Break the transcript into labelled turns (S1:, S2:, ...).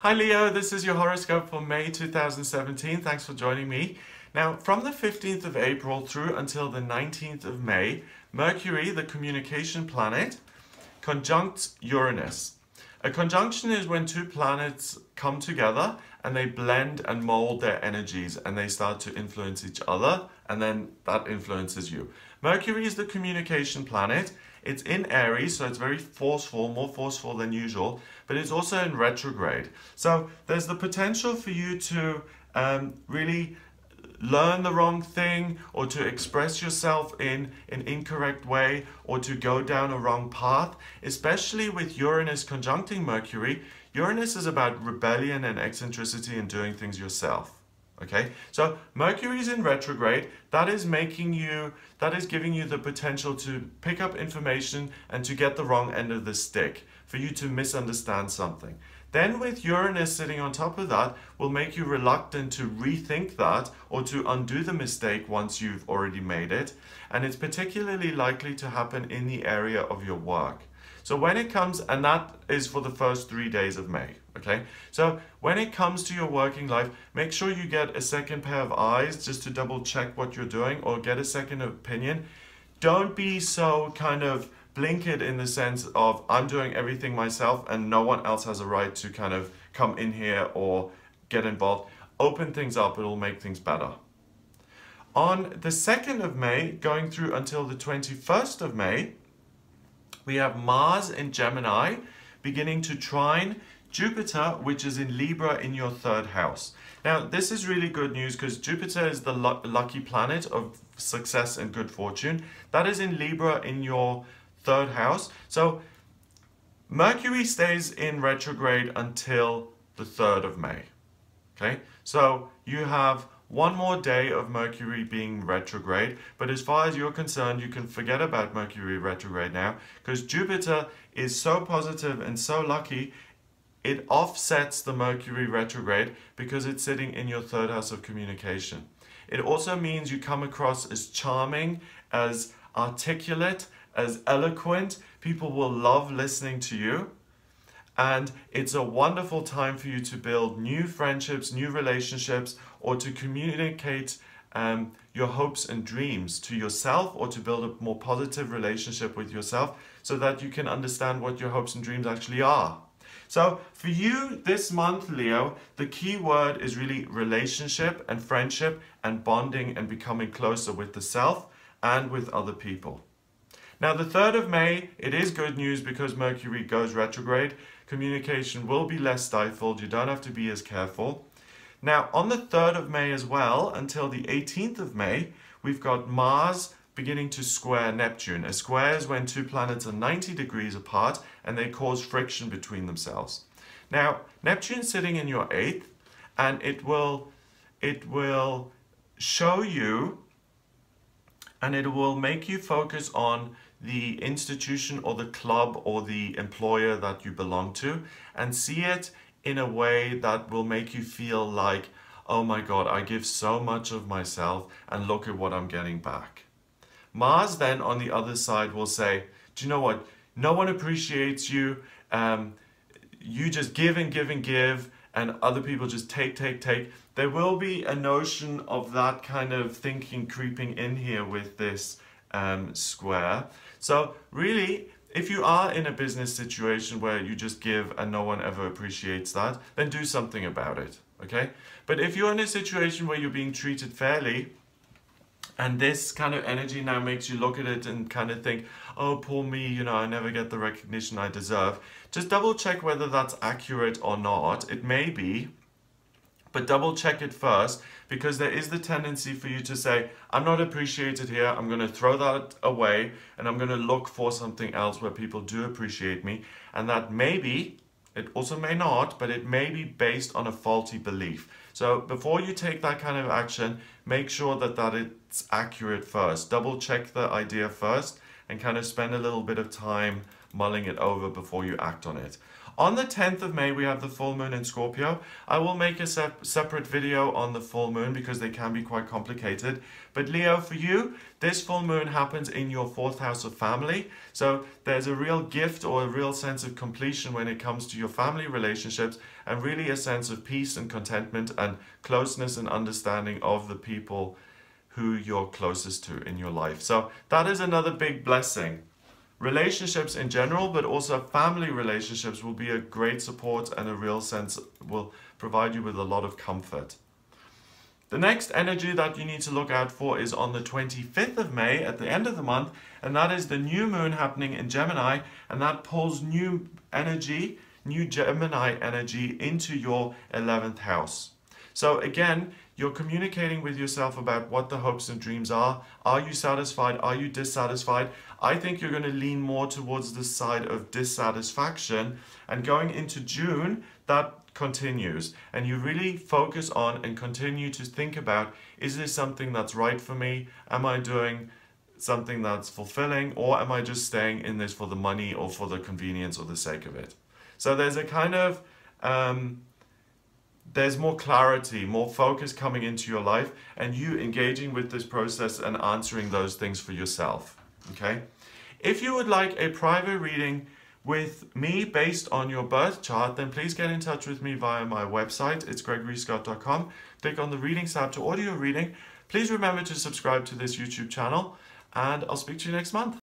S1: Hi Leo, this is your horoscope for May 2017. Thanks for joining me. Now, from the 15th of April through until the 19th of May, Mercury, the communication planet, conjuncts Uranus. A conjunction is when two planets come together and they blend and mold their energies and they start to influence each other, and then that influences you. Mercury is the communication planet. It's in Aries, so it's very forceful, more forceful than usual, but it's also in retrograde. So there's the potential for you to really learn the wrong thing, or to express yourself in an incorrect way, or to go down a wrong path, especially with Uranus conjuncting Mercury. Uranus is about rebellion and eccentricity and doing things yourself. Okay, so Mercury is in retrograde. That is giving you the potential to pick up information and to get the wrong end of the stick, for you to misunderstand something. Then with Uranus sitting on top of that, will make you reluctant to rethink that or to undo the mistake once you've already made it. And it's particularly likely to happen in the area of your work. So when it comes, and that is for the first 3 days of May, okay? So when it comes to your working life, make sure you get a second pair of eyes just to double check what you're doing, or get a second opinion. Don't be so kind of blinkered in the sense of, I'm doing everything myself and no one else has a right to kind of come in here or get involved. Open things up, it'll make things better. On the 2nd of May, going through until the 21st of May, we have Mars in Gemini beginning to trine Jupiter, which is in Libra in your 3rd house. Now, this is really good news because Jupiter is the lucky planet of success and good fortune. That is in Libra in your 3rd house. So Mercury stays in retrograde until the 3rd of May. Okay, so you have one more day of Mercury being retrograde, but as far as you're concerned, you can forget about Mercury retrograde now, because Jupiter is so positive and so lucky, it offsets the Mercury retrograde because it's sitting in your 3rd house of communication. It also means you come across as charming, as articulate, as eloquent. People will love listening to you. And it's a wonderful time for you to build new friendships, new relationships, or to communicate your hopes and dreams to yourself, or to build a more positive relationship with yourself so that you can understand what your hopes and dreams actually are. So for you this month, Leo, the key word is really relationship and friendship and bonding and becoming closer with the self and with other people. Now the 3rd of May, it is good news because Mercury goes retrograde. Communication will be less stifled. You don't have to be as careful. Now on the 3rd of May as well, until the 18th of May, we've got Mars beginning to square Neptune. A square is when two planets are 90 degrees apart and they cause friction between themselves. Now Neptune's sitting in your 8th, and it will show you, and it will make you focus on the institution or the club or the employer that you belong to, and see it in a way that will make you feel like, oh my God, I give so much of myself and look at what I'm getting back. Mars then on the other side will say, do you know what? No one appreciates you. You just give and give and give, and other people just take, take, take. There will be a notion of that kind of thinking creeping in here with this square. So really, if you are in a business situation where you just give and no one ever appreciates that, then do something about it, okay? But if you're in a situation where you're being treated fairly, and this kind of energy now makes you look at it and kind of think, oh, poor me, you know, I never get the recognition I deserve, just double check whether that's accurate or not. It may be, but double check it first, because there is the tendency for you to say, I'm not appreciated here, I'm going to throw that away, and I'm going to look for something else where people do appreciate me. And that may be, it also may not, but it may be based on a faulty belief. So before you take that kind of action, make sure that it's accurate first. Double check the idea first and kind of spend a little bit of time mulling it over before you act on it. On the 10th of May, we have the full moon in Scorpio. I will make a separate video on the full moon because they can be quite complicated. But Leo, for you, this full moon happens in your 4th house of family. So there's a real gift or a real sense of completion when it comes to your family relationships, and really a sense of peace and contentment and closeness and understanding of the people who you're closest to in your life. So that is another big blessing. Relationships in general, but also family relationships, will be a great support and a real sense, will provide you with a lot of comfort. The next energy that you need to look out for is on the 25th of May at the end of the month, and that is the new moon happening in Gemini, and that pulls new energy, new Gemini energy into your 11th house. So again, you're communicating with yourself about what the hopes and dreams are. Are you satisfied? Are you dissatisfied? I think you're going to lean more towards the side of dissatisfaction, and going into June, that continues, and you really focus on and continue to think about, is this something that's right for me? Am I doing something that's fulfilling, or am I just staying in this for the money or for the convenience or the sake of it? So there's a kind of there's more clarity, more focus coming into your life, and you engaging with this process and answering those things for yourself. Okay? If you would like a private reading with me based on your birth chart, then please get in touch with me via my website. It's gregoryscott.com. Click on the Readings tab to audio reading. Please remember to subscribe to this YouTube channel, and I'll speak to you next month.